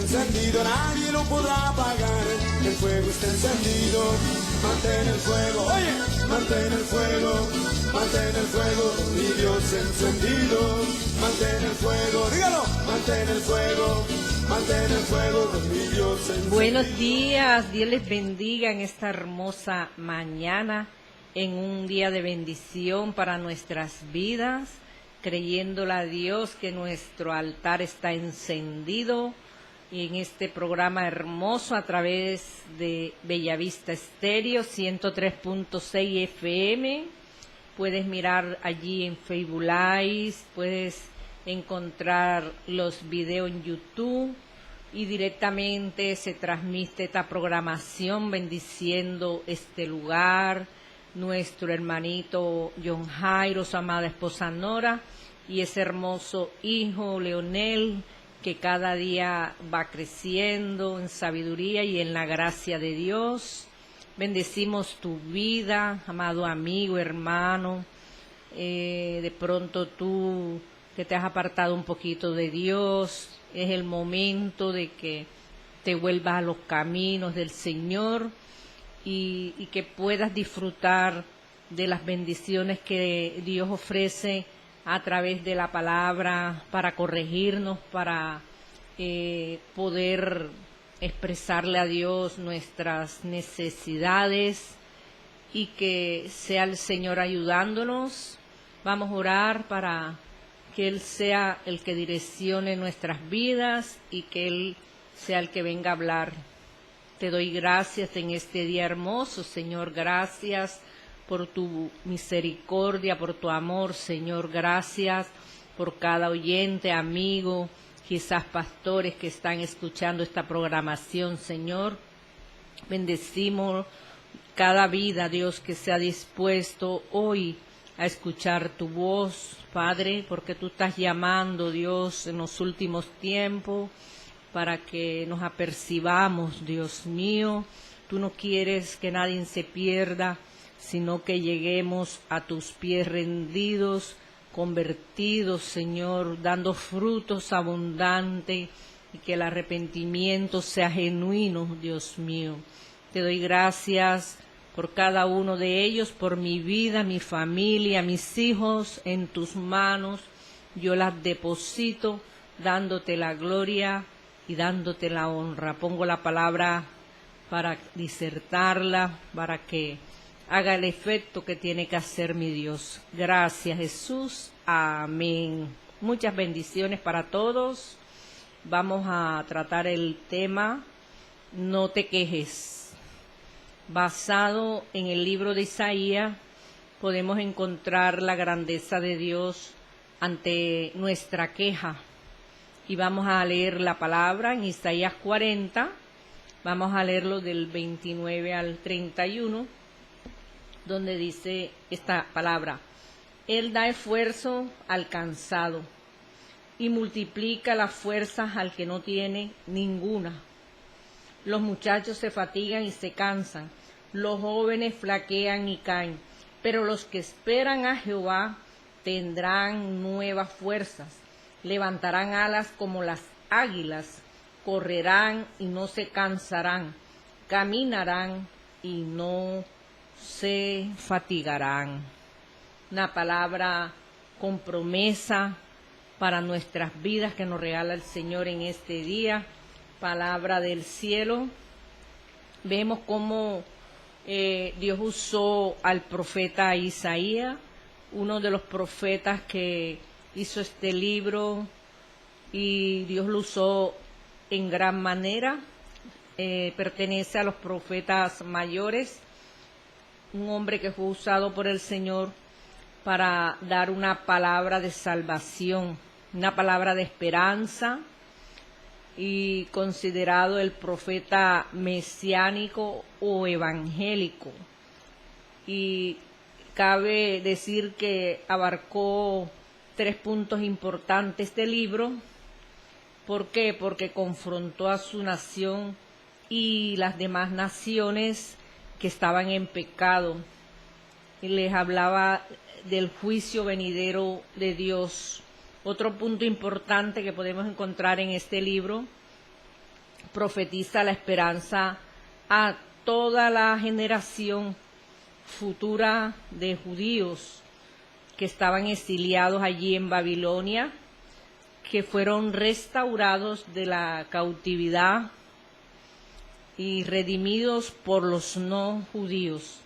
encendido, nadie lo podrá apagar. El fuego está encendido, mantén el fuego, oye, mantén el fuego, mi Dios encendido, mantén el fuego, dígalo, mantén el fuego. Mantén el fuego, mi Dios encendido. Buenos días, Dios les bendiga en esta hermosa mañana, en un día de bendición para nuestras vidas, creyéndole a Dios que nuestro altar está encendido y en este programa hermoso a través de Bellavista Estéreo 103.6 FM. Puedes mirar allí en Facebook Live, puedes encontrar los videos en YouTube y directamente se transmite esta programación bendiciendo este lugar, nuestro hermanito John Jairo, su amada esposa Nora y ese hermoso hijo Leonel que cada día va creciendo en sabiduría y en la gracia de Dios. Bendecimos tu vida, amado amigo, hermano, de pronto tú que te has apartado un poquito de Dios, es el momento de que te vuelvas a los caminos del Señor y que puedas disfrutar de las bendiciones que Dios ofrece a través de la palabra para corregirnos, para poder expresarle a Dios nuestras necesidades y que sea el Señor ayudándonos. Vamos a orar para que Él sea el que direccione nuestras vidas y que Él sea el que venga a hablar. Te doy gracias en este día hermoso, Señor, gracias por tu misericordia, por tu amor, Señor, gracias por cada oyente, amigo, quizás pastores que están escuchando esta programación, Señor. Bendecimos cada vida, Dios, que se ha dispuesto hoy a escuchar tu voz, Padre, porque tú estás llamando, Dios, en los últimos tiempos, para que nos apercibamos, Dios mío. Tú no quieres que nadie se pierda, sino que lleguemos a tus pies rendidos, convertidos, Señor, dando frutos abundantes y que el arrepentimiento sea genuino, Dios mío. Te doy gracias por cada uno de ellos, por mi vida, mi familia, mis hijos, en tus manos. Yo las deposito, dándote la gloria y dándote la honra. Pongo la palabra para disertarla, para que haga el efecto que tiene que hacer mi Dios. Gracias, Jesús. Amén. Muchas bendiciones para todos. Vamos a tratar el tema No te quejes. Basado en el libro de Isaías, podemos encontrar la grandeza de Dios ante nuestra queja. Y vamos a leer la palabra en Isaías 40, vamos a leerlo del 29 al 31, donde dice esta palabra: Él da esfuerzo al cansado y multiplica las fuerzas al que no tiene ninguna. Los muchachos se fatigan y se cansan, los jóvenes flaquean y caen, pero los que esperan a Jehová tendrán nuevas fuerzas, levantarán alas como las águilas, correrán y no se cansarán, caminarán y no se fatigarán. Una palabra con promesa para nuestras vidas que nos regala el Señor en este día. Palabra del cielo. Vemos cómo Dios usó al profeta Isaías, uno de los profetas que hizo este libro, y Dios lo usó en gran manera. Pertenece a los profetas mayores, un hombre que fue usado por el Señor para dar una palabra de salvación, una palabra de esperanza, y considerado el profeta mesiánico o evangélico. Y cabe decir que abarcó 3 puntos importantes este libro. ¿Por qué? Porque confrontó a su nación y las demás naciones que estaban en pecado. Y les hablaba del juicio venidero de Dios. Otro punto importante que podemos encontrar en este libro profetiza la esperanza a toda la generación futura de judíos que estaban exiliados allí en Babilonia, que fueron restaurados de la cautividad y redimidos por los no judíos.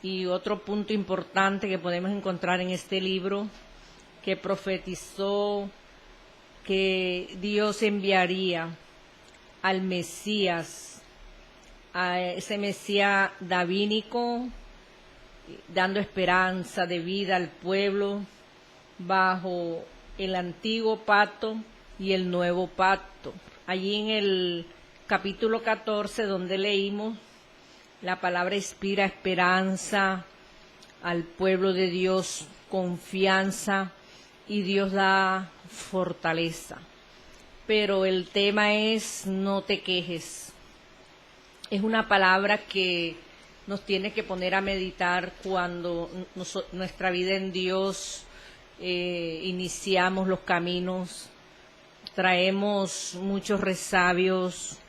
Y otro punto importante que podemos encontrar en este libro, que profetizó que Dios enviaría al Mesías, a ese Mesías davínico, dando esperanza de vida al pueblo bajo el antiguo pacto y el nuevo pacto. Allí en el capítulo 14, donde leímos, la palabra inspira esperanza al pueblo de Dios, confianza, y Dios da fortaleza. Pero el tema es: no te quejes. Es una palabra que nos tiene que poner a meditar cuando nuestra vida en Dios iniciamos los caminos. Traemos muchos resabios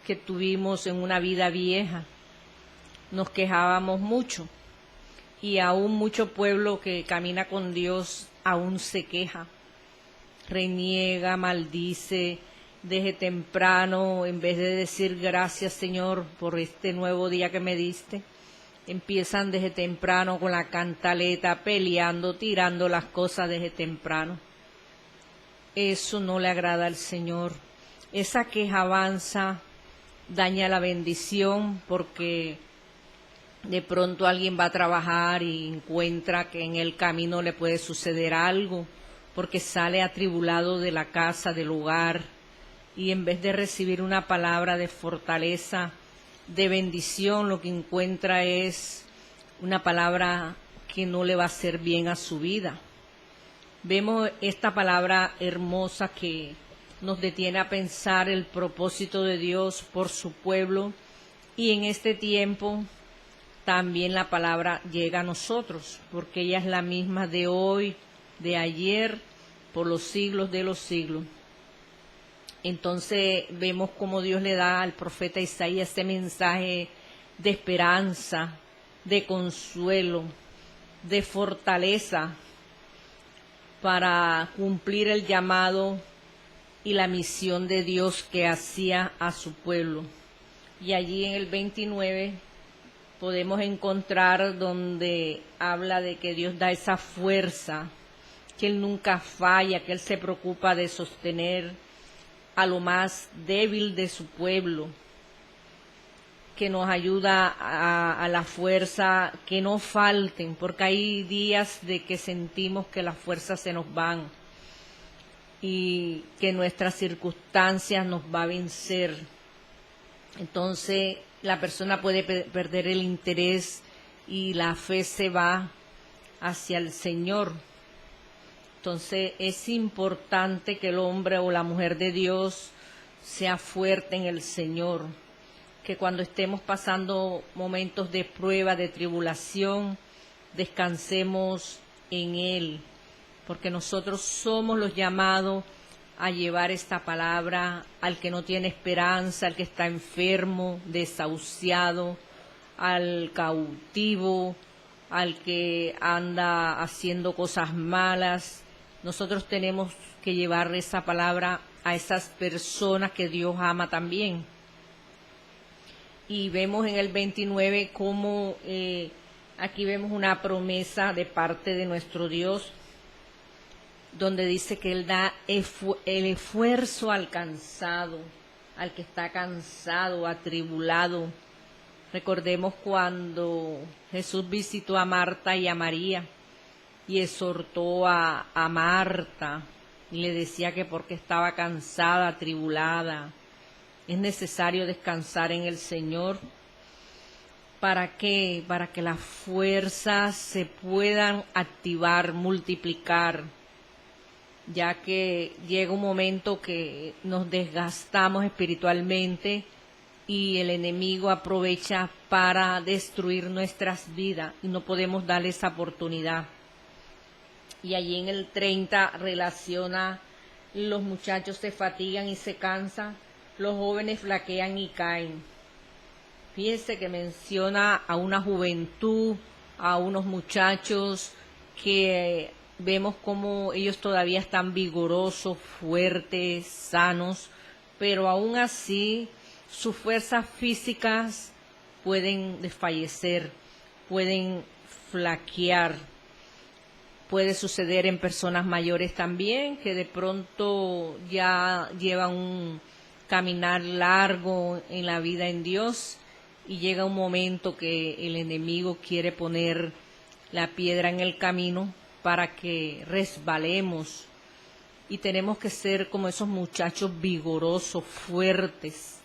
que tuvimos en una vida vieja. Nos quejábamos mucho, y aún mucho pueblo que camina con Dios aún se queja, reniega, maldice desde temprano. En vez de decir gracias, Señor, por este nuevo día que me diste, empiezan desde temprano con la cantaleta, peleando, tirando las cosas desde temprano. Eso no le agrada al Señor. Esa queja avanza, daña la bendición, porque de pronto alguien va a trabajar y encuentra que en el camino le puede suceder algo, porque sale atribulado de la casa, del hogar, y en vez de recibir una palabra de fortaleza, de bendición, lo que encuentra es una palabra que no le va a hacer bien a su vida. Vemos esta palabra hermosa que nos detiene a pensar el propósito de Dios por su pueblo, y en este tiempo también la palabra llega a nosotros, porque ella es la misma de hoy, de ayer, por los siglos de los siglos. Entonces vemos cómo Dios le da al profeta Isaías este mensaje de esperanza, de consuelo, de fortaleza, para cumplir el llamado y la misión de Dios que hacía a su pueblo. Y allí en el 29 podemos encontrar donde habla de que Dios da esa fuerza, que Él nunca falla, que Él se preocupa de sostener a lo más débil de su pueblo, que nos ayuda a la fuerza, que no falten, porque hay días de que sentimos que las fuerzas se nos van y que nuestras circunstancias nos va a vencer. Entonces la persona puede perder el interés y la fe se va hacia el Señor. Entonces es importante que el hombre o la mujer de Dios sea fuerte en el Señor, que cuando estemos pasando momentos de prueba, de tribulación, descansemos en Él, porque nosotros somos los llamados a llevar esta palabra al que no tiene esperanza, al que está enfermo, desahuciado, al cautivo, al que anda haciendo cosas malas. Nosotros tenemos que llevar esa palabra a esas personas que Dios ama también. Y vemos en el 29 cómo aquí vemos una promesa de parte de nuestro Dios, donde dice que Él da el esfuerzo al cansado, al que está cansado, atribulado. Recordemos cuando Jesús visitó a Marta y a María y exhortó a Marta y le decía que porque estaba cansada, atribulada, es necesario descansar en el Señor. ¿Para qué? Para que las fuerzas se puedan activar, multiplicar, ya que llega un momento que nos desgastamos espiritualmente y el enemigo aprovecha para destruir nuestras vidas y no podemos darle esa oportunidad. Y allí en el 30 relaciona: los muchachos se fatigan y se cansan, los jóvenes flaquean y caen. Fíjense que menciona a una juventud, a unos muchachos que vemos como ellos todavía están vigorosos, fuertes, sanos, pero aún así sus fuerzas físicas pueden desfallecer, pueden flaquear. Puede suceder en personas mayores también, que de pronto ya llevan un caminar largo en la vida en Dios y llega un momento que el enemigo quiere poner la piedra en el camino para que resbalemos. Y tenemos que ser como esos muchachos vigorosos, fuertes,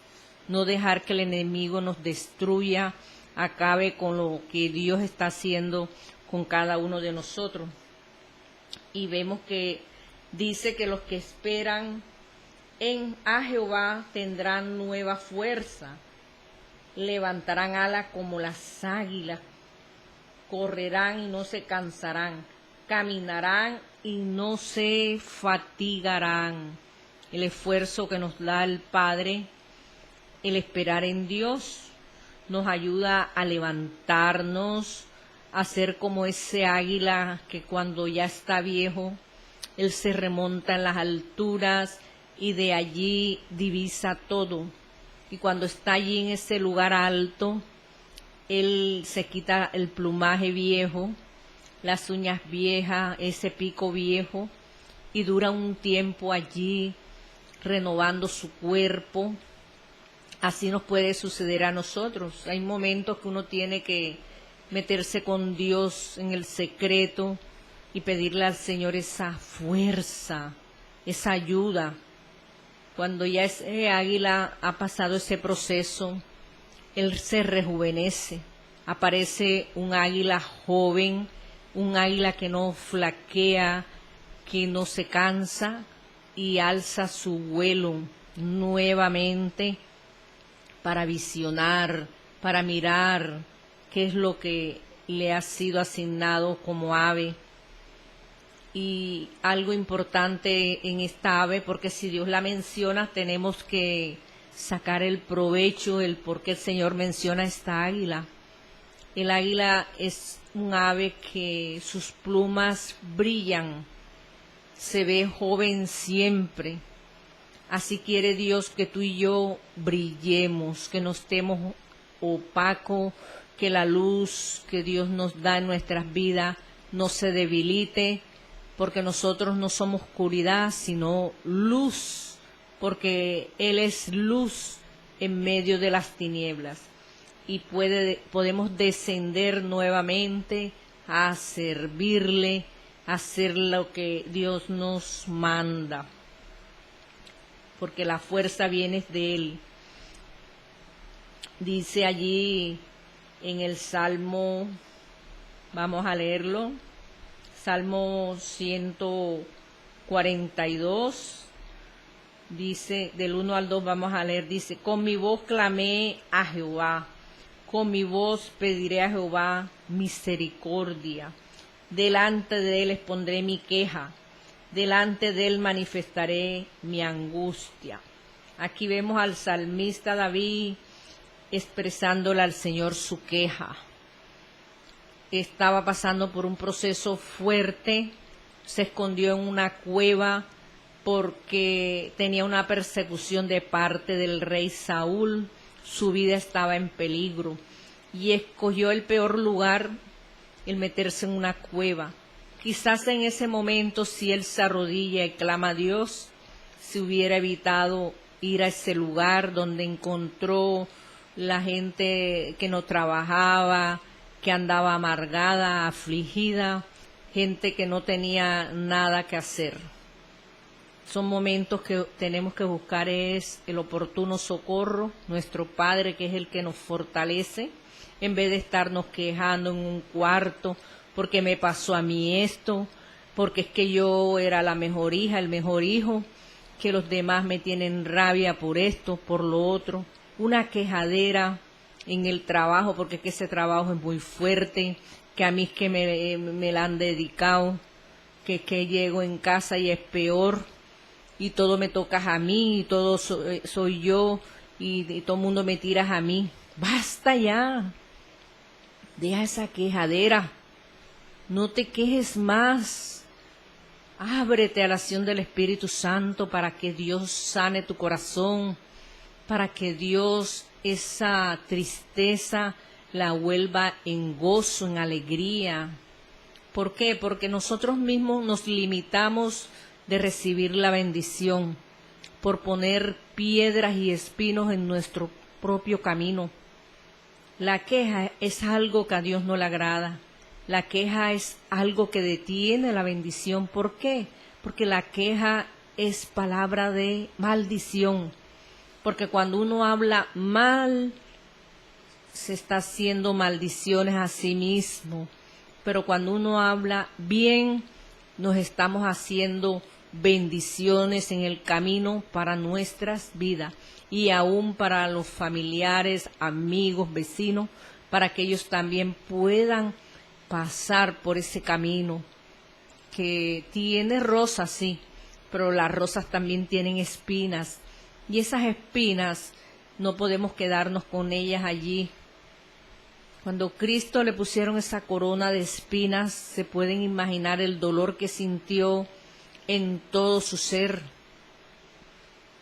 no dejar que el enemigo nos destruya, acabe con lo que Dios está haciendo con cada uno de nosotros. Y vemos que dice que los que esperan a Jehová tendrán nueva fuerza, levantarán alas como las águilas, correrán y no se cansarán, caminarán y no se fatigarán. El esfuerzo que nos da el Padre, el esperar en Dios, nos ayuda a levantarnos, a ser como ese águila que cuando ya está viejo, él se remonta en las alturas y de allí divisa todo. Y cuando está allí en ese lugar alto, él se quita el plumaje viejo, las uñas viejas, ese pico viejo, y dura un tiempo allí renovando su cuerpo. Así nos puede suceder a nosotros. Hay momentos que uno tiene que meterse con Dios en el secreto y pedirle al Señor esa fuerza, esa ayuda. Cuando ya ese águila ha pasado ese proceso, él se rejuvenece. Aparece un águila joven, un águila que no flaquea, que no se cansa y alza su vuelo nuevamente para visionar, para mirar qué es lo que le ha sido asignado como ave. Y algo importante en esta ave, porque si Dios la menciona, tenemos que sacar el provecho, el por qué el Señor menciona esta águila. El águila es un ave que sus plumas brillan, se ve joven siempre. Así quiere Dios que tú y yo brillemos, que no estemos opacos, que la luz que Dios nos da en nuestras vidas no se debilite, porque nosotros no somos oscuridad, sino luz, porque Él es luz en medio de las tinieblas. Y podemos descender nuevamente a servirle, a hacer lo que Dios nos manda, porque la fuerza viene de Él. Dice allí en el Salmo, vamos a leerlo, Salmo 142, dice, del 1 al 2 vamos a leer, dice, con mi voz clamé a Jehová, con mi voz pediré a Jehová misericordia, delante de Él expondré mi queja, delante de Él manifestaré mi angustia. Aquí vemos al salmista David expresándole al Señor su queja. Estaba pasando por un proceso fuerte, se escondió en una cueva porque tenía una persecución de parte del rey Saúl, su vida estaba en peligro y escogió el peor lugar, el meterse en una cueva. Quizás en ese momento, si él se arrodilla y clama a Dios, se hubiera evitado ir a ese lugar donde encontró la gente que no trabajaba, que andaba amargada, afligida, gente que no tenía nada que hacer. Son momentos que tenemos que buscar es el oportuno socorro, nuestro Padre, que es el que nos fortalece, en vez de estarnos quejando en un cuarto, porque me pasó a mí esto, porque es que yo era la mejor hija, el mejor hijo, que los demás me tienen rabia por esto, por lo otro. Una quejadera en el trabajo, porque es que ese trabajo es muy fuerte, que a mí es que me la han dedicado, que llego en casa y es peor. y todo me tocas a mí, y todo soy yo, y todo el mundo me tiras a mí. Basta ya, deja esa quejadera, no te quejes más, ábrete a la acción del Espíritu Santo para que Dios sane tu corazón, para que Dios esa tristeza la vuelva en gozo, en alegría. ¿Por qué? Porque nosotros mismos nos limitamos de recibir la bendición por poner piedras y espinos en nuestro propio camino. La queja es algo que a Dios no le agrada. La queja es algo que detiene la bendición. ¿Por qué? Porque la queja es palabra de maldición. Porque cuando uno habla mal, se está haciendo maldiciones a sí mismo. Pero cuando uno habla bien, nos estamos haciendo bendiciones en el camino para nuestras vidas y aún para los familiares, amigos, vecinos, para que ellos también puedan pasar por ese camino que tiene rosas, sí, pero las rosas también tienen espinas y esas espinas no podemos quedarnos con ellas allí. Cuando a Cristo le pusieron esa corona de espinas, se pueden imaginar el dolor que sintió en todo su ser,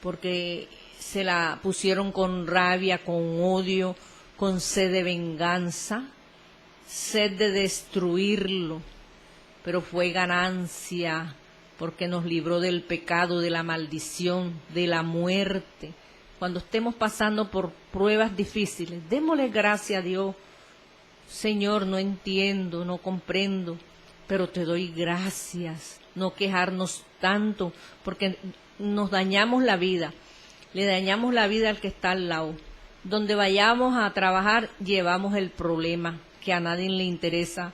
porque se la pusieron con rabia, con odio, con sed de venganza, sed de destruirlo, pero fue ganancia, porque nos libró del pecado, de la maldición, de la muerte. Cuando estemos pasando por pruebas difíciles, démosle gracias a Dios. Señor, no entiendo, no comprendo, pero te doy gracias. No quejarnos tanto, porque nos dañamos la vida. Le dañamos la vida al que está al lado. Donde vayamos a trabajar, llevamos el problema, que a nadie le interesa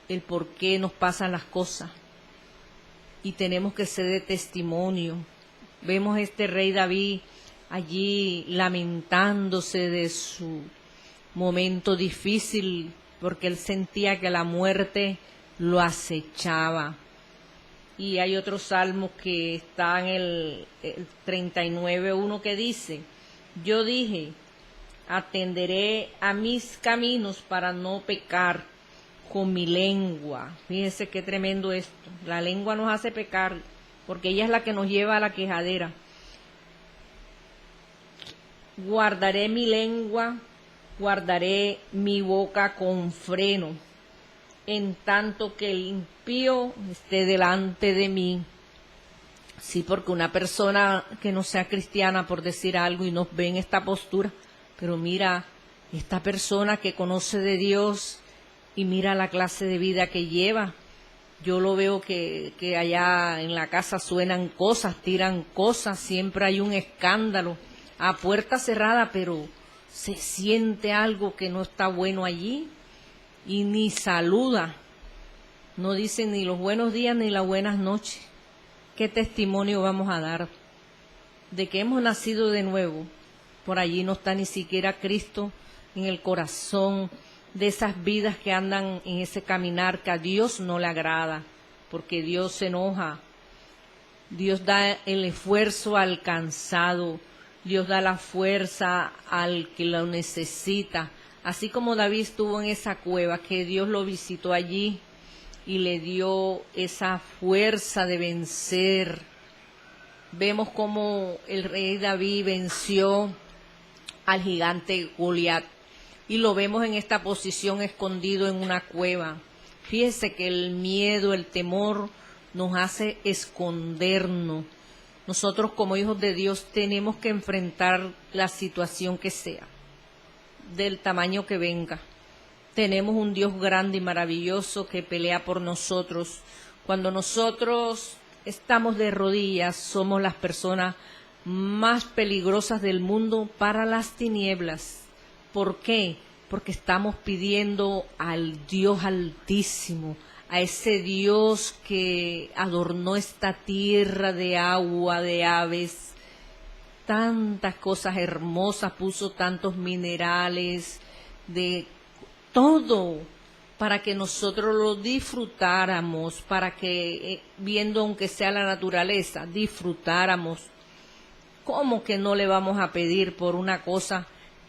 el por qué nos pasan las cosas. Y tenemos que ser de testimonio. Vemos a este rey David allí lamentándose de su momento difícil, porque él sentía que la muerte lo acechaba. Y hay otro salmo que está en el 39:1 que dice: yo dije, atenderé a mis caminos para no pecar con mi lengua. Fíjense qué tremendo esto. La lengua nos hace pecar, porque ella es la que nos lleva a la quejadera. Guardaré mi lengua, guardaré mi boca con freno, en tanto que el impío esté delante de mí. Sí, porque una persona que no sea cristiana, por decir algo, y nos ve en esta postura, pero mira, esta persona que conoce de Dios y mira la clase de vida que lleva. Yo lo veo que allá en la casa suenan cosas, tiran cosas, siempre hay un escándalo a puerta cerrada, pero se siente algo que no está bueno allí y ni saluda, no dice ni los buenos días ni las buenas noches. ¿Qué testimonio vamos a dar de que hemos nacido de nuevo? Por allí no está ni siquiera Cristo en el corazón de esas vidas que andan en ese caminar que a Dios no le agrada, porque Dios se enoja. Dios da el esfuerzo al cansado, Dios da la fuerza al que lo necesita. Así como David estuvo en esa cueva, que Dios lo visitó allí y le dio esa fuerza de vencer. Vemos cómo el rey David venció al gigante Goliat y lo vemos en esta posición escondido en una cueva. Fíjese que el miedo, el temor nos hace escondernos. Nosotros como hijos de Dios tenemos que enfrentar la situación que sea, del tamaño que venga. Tenemos un Dios grande y maravilloso que pelea por nosotros. Cuando nosotros estamos de rodillas, somos las personas más peligrosas del mundo para las tinieblas. ¿Por qué? Porque estamos pidiendo al Dios Altísimo, a ese Dios que adornó esta tierra de agua, de aves, tantas cosas hermosas, puso tantos minerales, de todo, para que nosotros lo disfrutáramos, para que viendo aunque sea la naturaleza, disfrutáramos. ¿Cómo que no le vamos a pedir por una cosa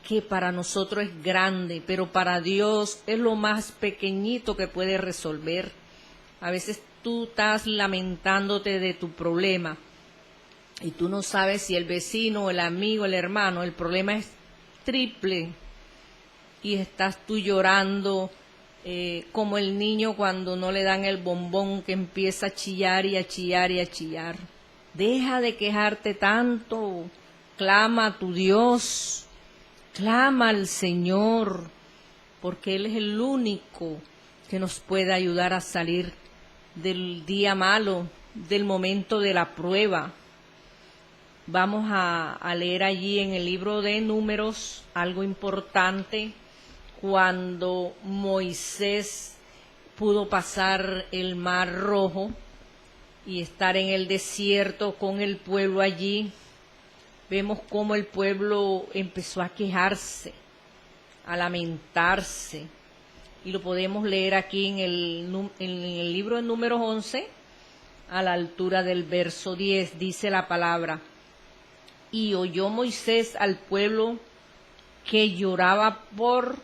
que para nosotros es grande, pero para Dios es lo más pequeñito que puede resolver? A veces tú estás lamentándote de tu problema y tú no sabes si el vecino, el amigo, el hermano, el problema es triple y estás tú llorando como el niño cuando no le dan el bombón, que empieza a chillar y a chillar y a chillar. Deja de quejarte tanto, clama a tu Dios, clama al Señor, porque Él es el único que nos puede ayudar a salir del día malo, del momento de la prueba. Vamos a leer allí en el libro de Números algo importante, cuando Moisés pudo pasar el Mar Rojo y estar en el desierto con el pueblo allí. Vemos cómo el pueblo empezó a quejarse, a lamentarse, y lo podemos leer aquí en el libro de Números 11, a la altura del verso 10, dice la palabra: y oyó Moisés al pueblo que lloraba por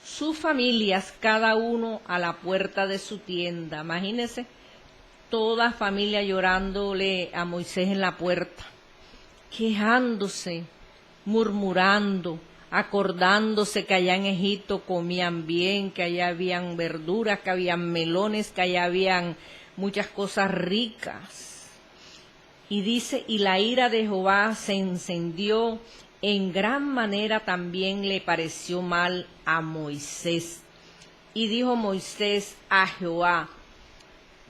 sus familias, cada uno a la puerta de su tienda. Imagínense, toda familia llorándole a Moisés en la puerta, quejándose, murmurando, acordándose que allá en Egipto comían bien, que allá habían verduras, que habían melones, que allá habían muchas cosas ricas. Y dice, y la ira de Jehová se encendió en gran manera, también le pareció mal a Moisés. Y dijo Moisés a Jehová: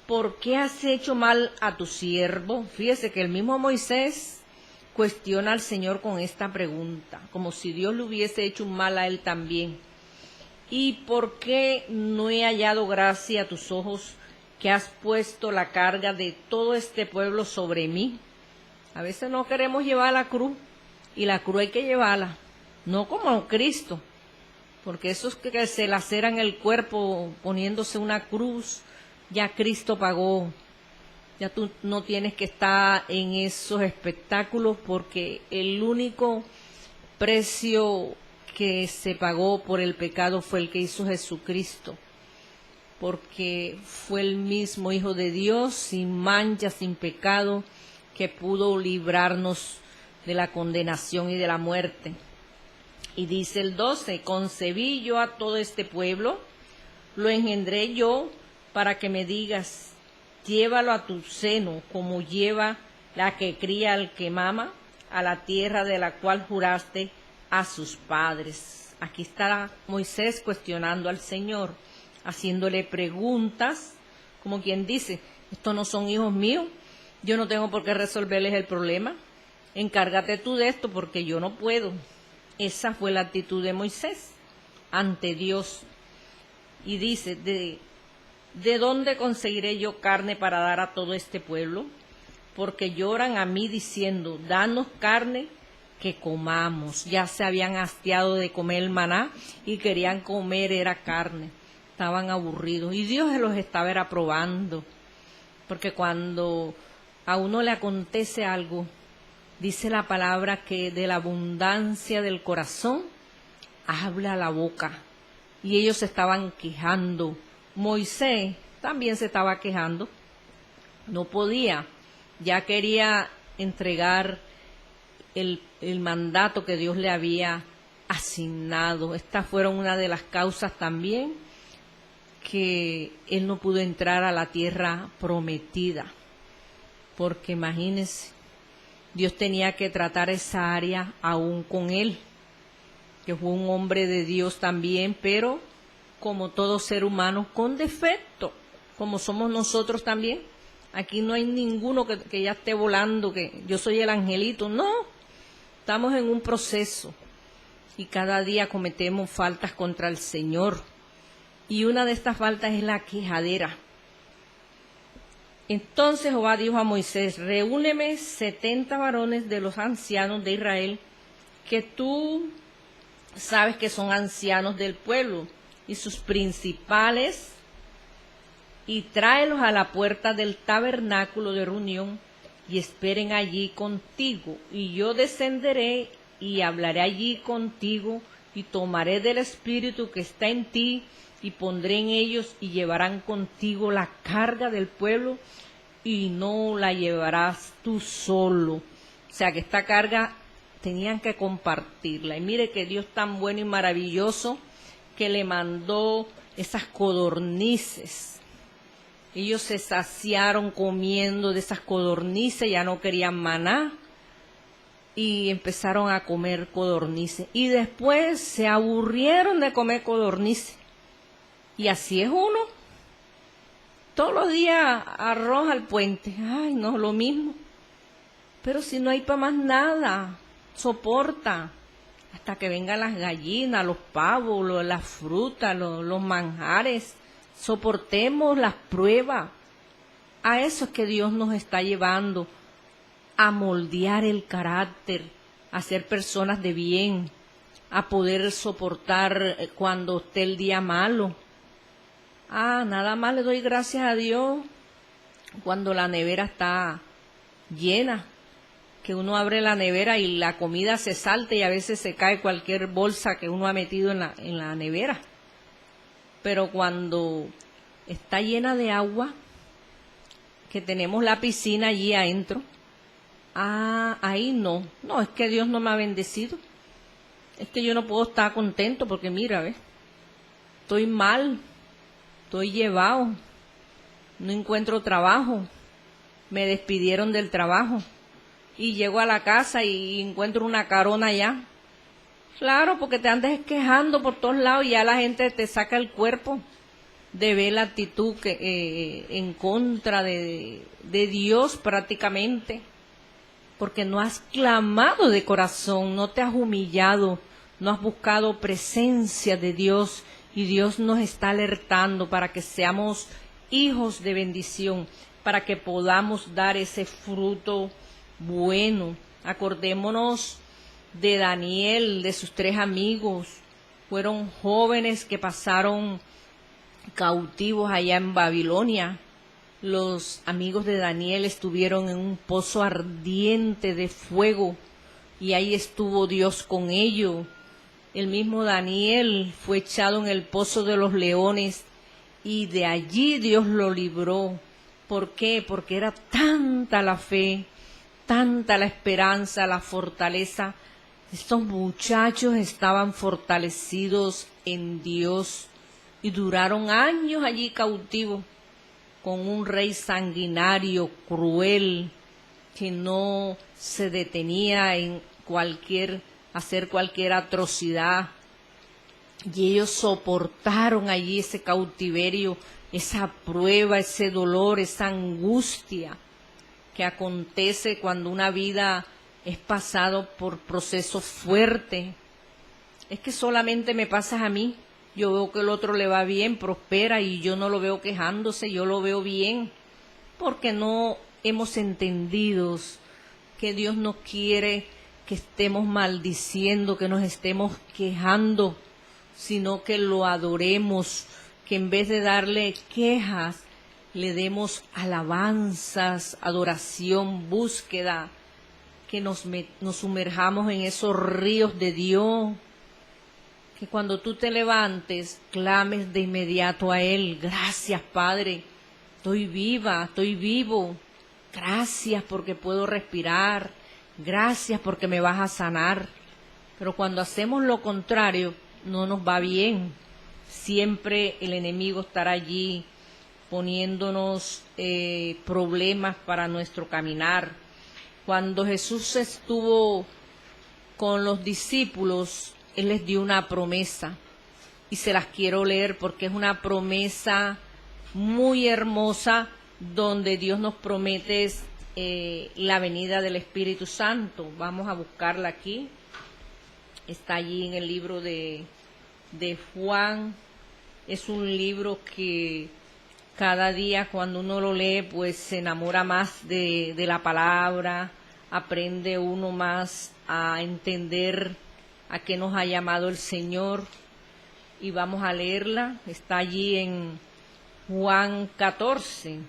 ¿por qué has hecho mal a tu siervo? Fíjese que el mismo Moisés cuestiona al Señor con esta pregunta, como si Dios le hubiese hecho un mal a él también. ¿Y por qué no he hallado gracia a tus ojos, que has puesto la carga de todo este pueblo sobre mí? A veces no queremos llevar la cruz, y la cruz hay que llevarla, no como Cristo, porque esos que se laceran el cuerpo poniéndose una cruz, ya Cristo pagó. Ya tú no tienes que estar en esos espectáculos, porque el único precio que se pagó por el pecado fue el que hizo Jesucristo, porque fue el mismo Hijo de Dios, sin mancha, sin pecado, que pudo librarnos de la condenación y de la muerte. Y dice el 12, concebí yo a todo este pueblo, lo engendré yo para que me digas, llévalo a tu seno, como lleva la que cría al que mama, a la tierra de la cual juraste a sus padres. Aquí está Moisés cuestionando al Señor, haciéndole preguntas, como quien dice, estos no son hijos míos, yo no tengo por qué resolverles el problema, encárgate tú de esto porque yo no puedo. Esa fue la actitud de Moisés ante Dios. Y dice, ¿de dónde conseguiré yo carne para dar a todo este pueblo? Porque lloran a mí diciendo, danos carne que comamos. Ya se habían hastiado de comer el maná y querían comer era carne. Estaban aburridos y Dios se los estaba aprobando. Porque cuando a uno le acontece algo, dice la palabra que de la abundancia del corazón habla la boca. Y ellos se estaban quejando. Moisés también se estaba quejando. No podía. Ya quería entregar el mandato que Dios le había asignado. Estas fueron una de las causas también que él no pudo entrar a la tierra prometida. Porque imagínense, Dios tenía que tratar esa área aún con él, que fue un hombre de Dios también, pero como todo ser humano con defecto, como somos nosotros también. Aquí no hay ninguno que ya esté volando, que yo soy el angelito, no, estamos en un proceso y cada día cometemos faltas contra el Señor, y una de estas faltas es la quejadera. Entonces Jehová dijo a Moisés, reúneme 70 varones de los ancianos de Israel, que tú sabes que son ancianos del pueblo, y sus principales, y tráelos a la puerta del tabernáculo de reunión, y esperen allí contigo, y yo descenderé y hablaré allí contigo, y tomaré del Espíritu que está en ti, y pondré en ellos, y llevarán contigo la carga del pueblo, y no la llevarás tú solo. O sea que esta carga tenían que compartirla. Y mire que Dios tan bueno y maravilloso que le mandó esas codornices. Ellos se saciaron comiendo de esas codornices, ya no querían maná y empezaron a comer codornices. Y después se aburrieron de comer codornices. Y así es uno. Todos los días arroz al puente. Ay, no, lo mismo. Pero si no hay para más nada, soporta hasta que vengan las gallinas, los pavos, las frutas, los manjares. Soportemos las pruebas. A eso es que Dios nos está llevando, a moldear el carácter, a ser personas de bien, a poder soportar cuando esté el día malo. Nada más le doy gracias a Dios cuando la nevera está llena, que uno abre la nevera y la comida se salta y a veces se cae cualquier bolsa que uno ha metido en la nevera. Pero cuando está llena de agua, que tenemos la piscina allí adentro, ahí no, es que Dios no me ha bendecido, es que yo no puedo estar contento porque mira, ¿ves? Estoy mal, estoy llevado, no encuentro trabajo, me despidieron del trabajo y llego a la casa y encuentro una carona allá. Claro, porque te andas quejando por todos lados y ya la gente te saca el cuerpo de ver la actitud que en contra de Dios prácticamente, porque no has clamado de corazón, no te has humillado, no has buscado presencia de Dios, y Dios nos está alertando para que seamos hijos de bendición, para que podamos dar ese fruto bueno. Acordémonos de Daniel, de sus 3 amigos. Fueron jóvenes que pasaron cautivos allá en Babilonia. Los amigos de Daniel estuvieron en un pozo ardiente de fuego y ahí estuvo Dios con ellos. El mismo Daniel fue echado en el pozo de los leones y de allí Dios lo libró. ¿Por qué? Porque era tanta la fe, tanta la esperanza, la fortaleza. Estos muchachos estaban fortalecidos en Dios y duraron años allí cautivos con un rey sanguinario, cruel, que no se detenía en hacer cualquier atrocidad. Y ellos soportaron allí ese cautiverio, esa prueba, ese dolor, esa angustia que acontece cuando una vida es pasado por procesos fuertes. Es que solamente me pasa a mí. Yo veo que el otro le va bien, prospera, y yo no lo veo quejándose, yo lo veo bien, porque no hemos entendido que Dios no quiere que estemos maldiciendo, que nos estemos quejando, sino que lo adoremos, que en vez de darle quejas, le demos alabanzas, adoración, búsqueda, que nos sumerjamos en esos ríos de Dios, que cuando tú te levantes, clames de inmediato a Él. Gracias, Padre, estoy viva, estoy vivo. Gracias porque puedo respirar. Gracias porque me vas a sanar. Pero cuando hacemos lo contrario, no nos va bien. Siempre el enemigo estará allí poniéndonos problemas para nuestro caminar. Cuando Jesús estuvo con los discípulos, Él les dio una promesa y se las quiero leer porque es una promesa muy hermosa donde Dios nos promete la venida del Espíritu Santo. Vamos a buscarla aquí. Está allí en el libro de Juan. Es un libro que cada día cuando uno lo lee pues se enamora más de la palabra, aprende uno más a entender a qué nos ha llamado el Señor. y vamos a leerla. Está allí en Juan 14,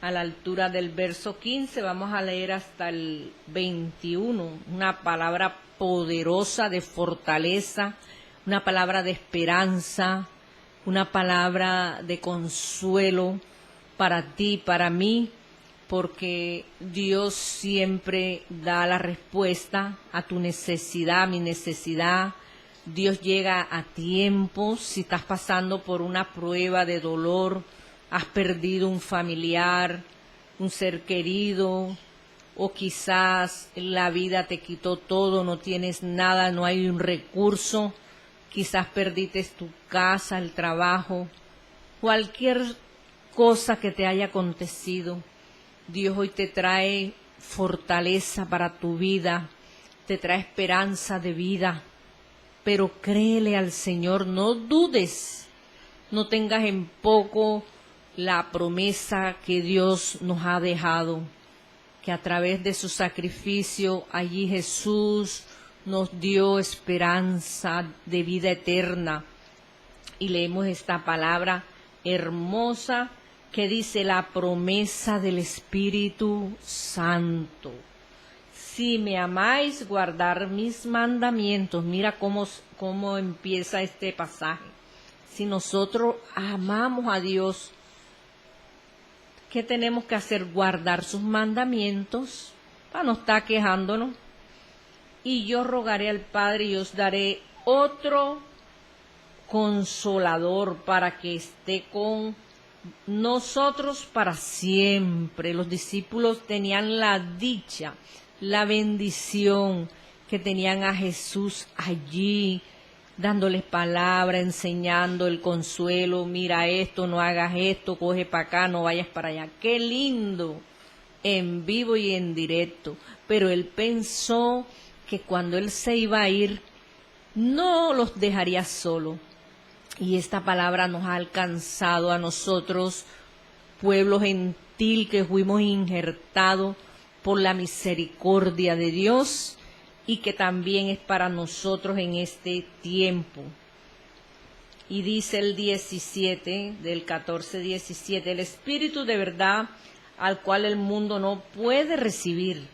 a la altura del verso 15, vamos a leer hasta el 21, una palabra poderosa de fortaleza, una palabra de esperanza, una palabra de consuelo para ti, para mí, porque Dios siempre da la respuesta a tu necesidad, a mi necesidad. Dios llega a tiempo. Si estás pasando por una prueba de dolor, has perdido un familiar, un ser querido, o quizás la vida te quitó todo, no tienes nada, no hay un recurso, quizás perdiste tu casa, el trabajo, cualquier cosa que te haya acontecido, Dios hoy te trae fortaleza para tu vida, te trae esperanza de vida, pero créele al Señor, no dudes, no tengas en poco la promesa que Dios nos ha dejado, que a través de su sacrificio allí Jesús nos dio esperanza de vida eterna. Y leemos esta palabra hermosa que dice la promesa del Espíritu Santo. Si me amáis, guardar mis mandamientos. Mira cómo empieza este pasaje. Si nosotros amamos a Dios, ¿qué tenemos que hacer? Guardar sus mandamientos para no estar quejándonos. Y yo rogaré al Padre y os daré otro consolador para que esté con nosotros para siempre. Los discípulos tenían la dicha, la bendición que tenían a Jesús allí, dándoles palabra, enseñando el consuelo. Mira esto, no hagas esto, coge para acá, no vayas para allá. Qué lindo, en vivo y en directo. Pero él pensó que cuando él se iba a ir, no los dejaría solo. Y esta palabra nos ha alcanzado a nosotros, pueblo gentil que fuimos injertados por la misericordia de Dios y que también es para nosotros en este tiempo. Y dice el 17, del 14-17, el Espíritu de verdad al cual el mundo no puede recibir,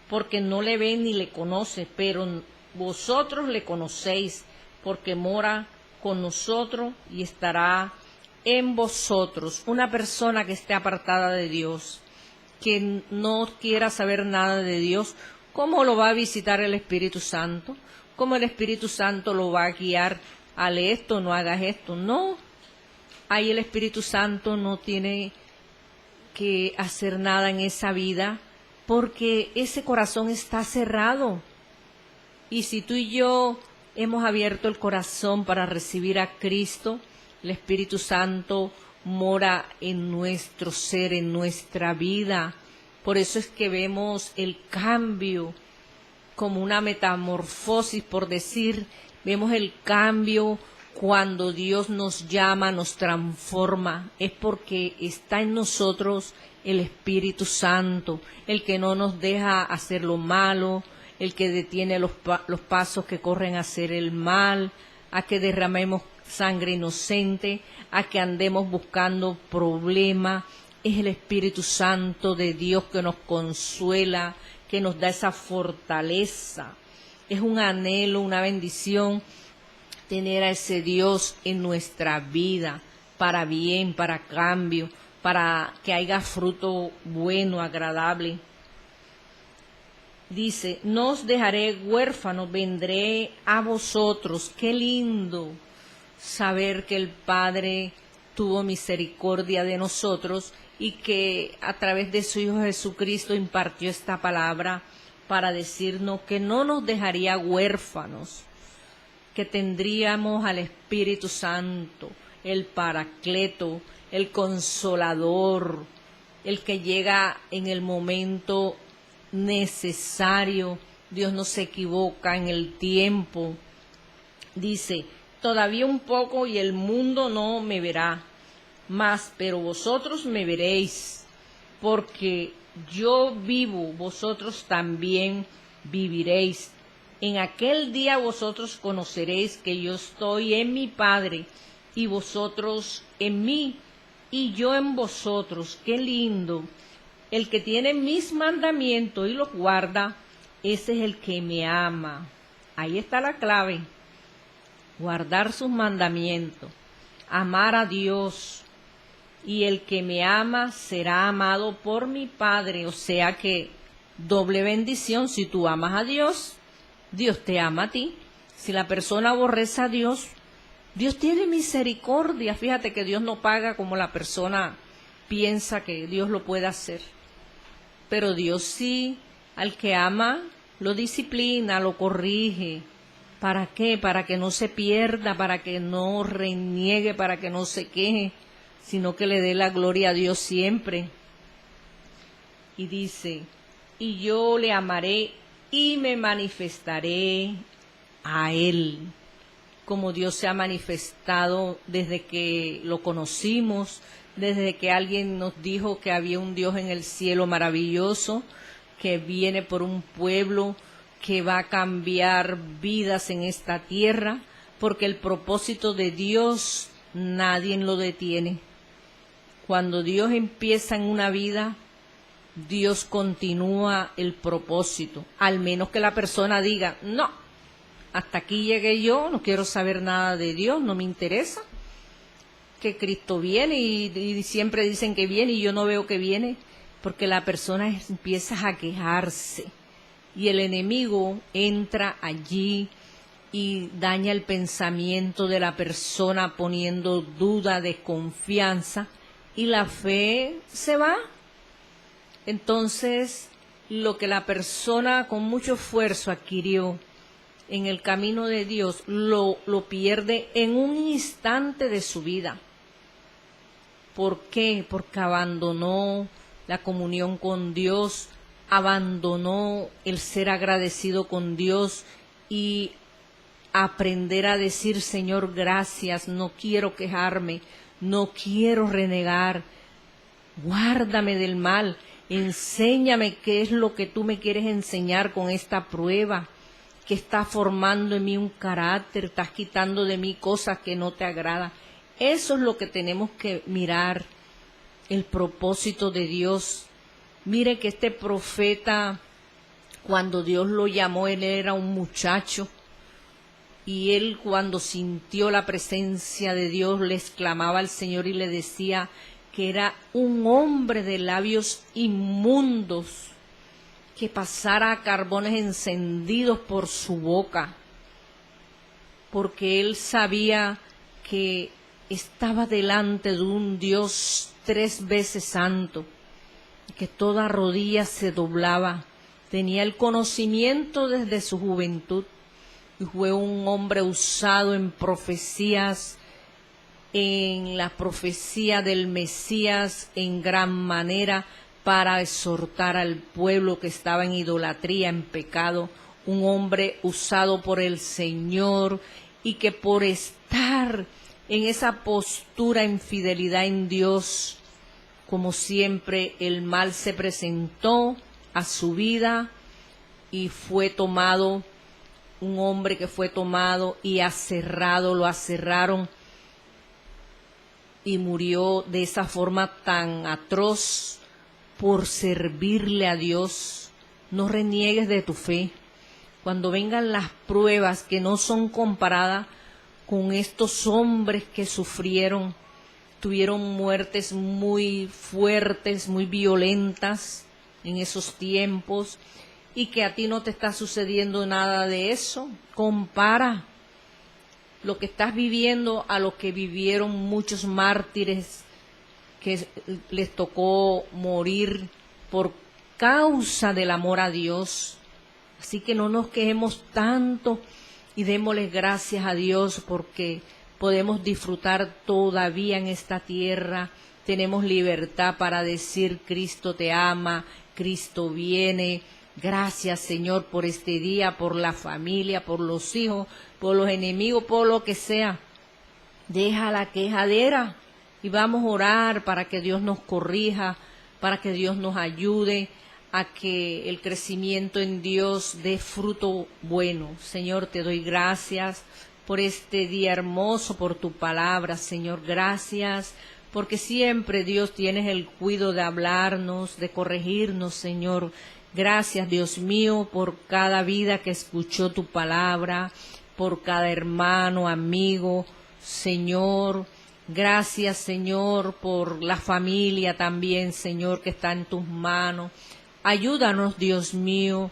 porque no le ve ni le conoce, pero vosotros le conocéis, porque mora con nosotros y estará en vosotros. Una persona que esté apartada de Dios, que no quiera saber nada de Dios, ¿cómo lo va a visitar el Espíritu Santo? ¿Cómo el Espíritu Santo lo va a guiar? Hale esto, no hagas esto. No, ahí el Espíritu Santo no tiene que hacer nada en esa vida, porque ese corazón está cerrado. Y si tú y yo hemos abierto el corazón para recibir a Cristo, el Espíritu Santo mora en nuestro ser, en nuestra vida. Por eso es que vemos el cambio como una metamorfosis, por decir, vemos el cambio cuando Dios nos llama, nos transforma. Es porque está en nosotros el Espíritu Santo, el que no nos deja hacer lo malo, el que detiene los pasos que corren a hacer el mal, a que derramemos sangre inocente, a que andemos buscando problemas. Es el Espíritu Santo de Dios que nos consuela, que nos da esa fortaleza. Es un anhelo, una bendición tener a ese Dios en nuestra vida, para bien, para cambio, para que haya fruto bueno, agradable. Dice, no os dejaré huérfanos, vendré a vosotros. Qué lindo saber que el Padre tuvo misericordia de nosotros y que a través de su Hijo Jesucristo impartió esta palabra para decirnos que no nos dejaría huérfanos, que tendríamos al Espíritu Santo, el Paracleto, el Consolador, el que llega en el momento necesario. Dios no se equivoca en el tiempo. Dice, todavía un poco y el mundo no me verá más, pero vosotros me veréis, porque yo vivo, vosotros también viviréis. En aquel día vosotros conoceréis que yo estoy en mi Padre, y vosotros en mí, y yo en vosotros. ¡Qué lindo! El que tiene mis mandamientos y los guarda, ese es el que me ama. Ahí está la clave. Guardar sus mandamientos, amar a Dios. Y el que me ama será amado por mi Padre. O sea que doble bendición. Si tú amas a Dios, Dios te ama a ti. Si la persona aborrece a Dios, Dios tiene misericordia. Fíjate que Dios no paga como la persona piensa que Dios lo puede hacer. Pero Dios sí, al que ama, lo disciplina, lo corrige. ¿Para qué? Para que no se pierda, para que no reniegue, para que no se queje, sino que le dé la gloria a Dios siempre. Y dice, y yo le amaré y me manifestaré a Él, como Dios se ha manifestado desde que lo conocimos, desde que alguien nos dijo que había un Dios en el cielo maravilloso, que viene por un pueblo que va a cambiar vidas en esta tierra, porque el propósito de Dios nadie lo detiene. Cuando Dios empieza en una vida, Dios continúa el propósito, al menos que la persona diga, no, hasta aquí llegué yo, no quiero saber nada de Dios, no me interesa, que Cristo viene y siempre dicen que viene y yo no veo que viene, porque la persona empieza a quejarse y el enemigo entra allí y daña el pensamiento de la persona poniendo duda, desconfianza, y la fe se va. Entonces, lo que la persona con mucho esfuerzo adquirió en el camino de Dios, lo pierde en un instante de su vida. ¿Por qué? Porque abandonó la comunión con Dios, abandonó el ser agradecido con Dios y aprender a decir, Señor, gracias, no quiero quejarme, no quiero renegar, guárdame del mal, enséñame qué es lo que tú me quieres enseñar con esta prueba, que estás formando en mí un carácter, estás quitando de mí cosas que no te agradan. Eso es lo que tenemos que mirar, el propósito de Dios. Mire que este profeta, cuando Dios lo llamó, él era un muchacho, y él cuando sintió la presencia de Dios le exclamaba al Señor y le decía que era un hombre de labios inmundos, que pasara carbones encendidos por su boca, porque él sabía que estaba delante de un Dios 3 veces santo, que toda rodilla se doblaba, tenía el conocimiento desde su juventud, y fue un hombre usado en profecías, en la profecía del Mesías en gran manera, para exhortar al pueblo que estaba en idolatría, en pecado, un hombre usado por el Señor, y que por estar en esa postura en fidelidad en Dios, como siempre, el mal se presentó a su vida y fue tomado, un hombre que fue tomado y aserrado, lo aserraron y murió de esa forma tan atroz por servirle a Dios. No reniegues de tu fe. Cuando vengan las pruebas que no son comparadas con estos hombres que sufrieron, tuvieron muertes muy fuertes, muy violentas en esos tiempos, y que a ti no te está sucediendo nada de eso. Compara lo que estás viviendo a lo que vivieron muchos mártires que les tocó morir por causa del amor a Dios. Así que no nos quejemos tanto y démosle gracias a Dios porque podemos disfrutar todavía en esta tierra. Tenemos libertad para decir Cristo te ama, Cristo viene. Gracias, Señor, por este día, por la familia, por los hijos, por los enemigos, por lo que sea. Deja la quejadera y vamos a orar para que Dios nos corrija, para que Dios nos ayude a que el crecimiento en Dios dé fruto bueno. Señor, te doy gracias por este día hermoso, por tu palabra, Señor. Gracias porque siempre, Dios, tienes el cuidado de hablarnos, de corregirnos, Señor. Gracias, Dios mío, por cada vida que escuchó tu palabra, por cada hermano, amigo, Señor. Gracias, Señor, por la familia también, Señor, que está en tus manos. Ayúdanos, Dios mío,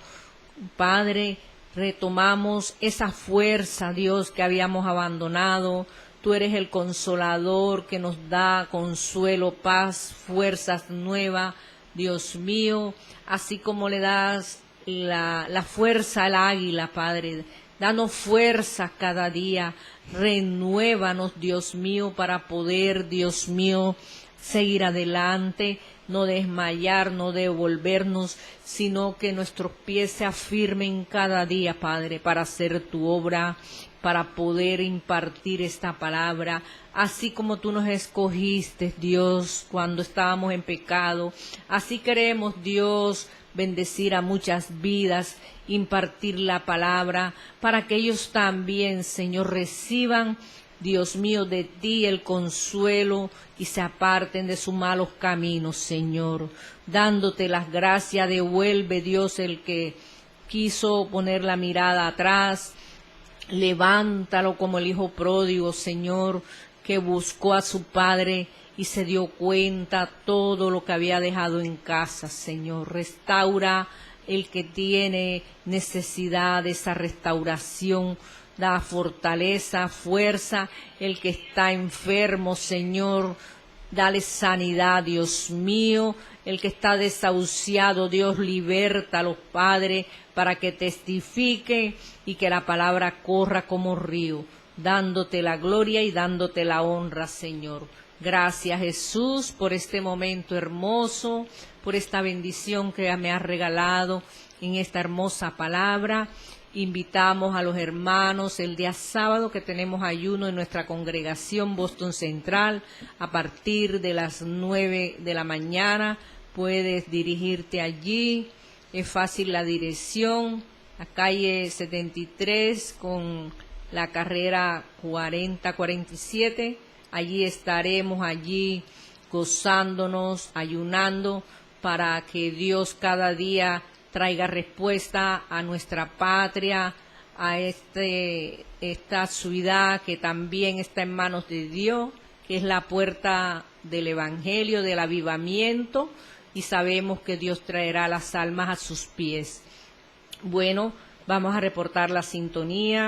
Padre, retomamos esa fuerza, Dios, que habíamos abandonado. Tú eres el consolador que nos da consuelo, paz, fuerzas nuevas, Dios mío, así como le das la fuerza al águila, Padre. Danos fuerza cada día, renuévanos, Dios mío, para poder, Dios mío, seguir adelante, no desmayar, no devolvernos, sino que nuestros pies se afirmen cada día, Padre, para hacer tu obra, para poder impartir esta palabra, así como tú nos escogiste, Dios, cuando estábamos en pecado. Así queremos, Dios, bendecir a muchas vidas, impartir la palabra, para que ellos también, Señor, reciban, Dios mío, de ti el consuelo y se aparten de sus malos caminos, Señor. Dándote las gracias, devuelve, Dios, el que quiso poner la mirada atrás. Levántalo como el hijo pródigo, Señor, que buscó a su padre y se dio cuenta todo lo que había dejado en casa, Señor. Restaura el que tiene necesidad de esa restauración. Da fortaleza, fuerza, el que está enfermo, Señor, dale sanidad, Dios mío. El que está desahuciado, Dios, libértalo, Padre, para que testifique y que la palabra corra como río, dándote la gloria y dándote la honra, Señor. Gracias, Jesús, por este momento hermoso, por esta bendición que me has regalado en esta hermosa palabra. Invitamos a los hermanos el día sábado que tenemos ayuno en nuestra congregación Boston Central a partir de las 9 de la mañana. Puedes dirigirte allí, es fácil la dirección, la calle 73 con la carrera 4047. Allí estaremos, allí gozándonos, ayunando para que Dios cada día traiga respuesta a nuestra patria, a esta ciudad que también está en manos de Dios, que es la puerta del Evangelio, del avivamiento, y sabemos que Dios traerá las almas a sus pies. Bueno, vamos a reportar la sintonía.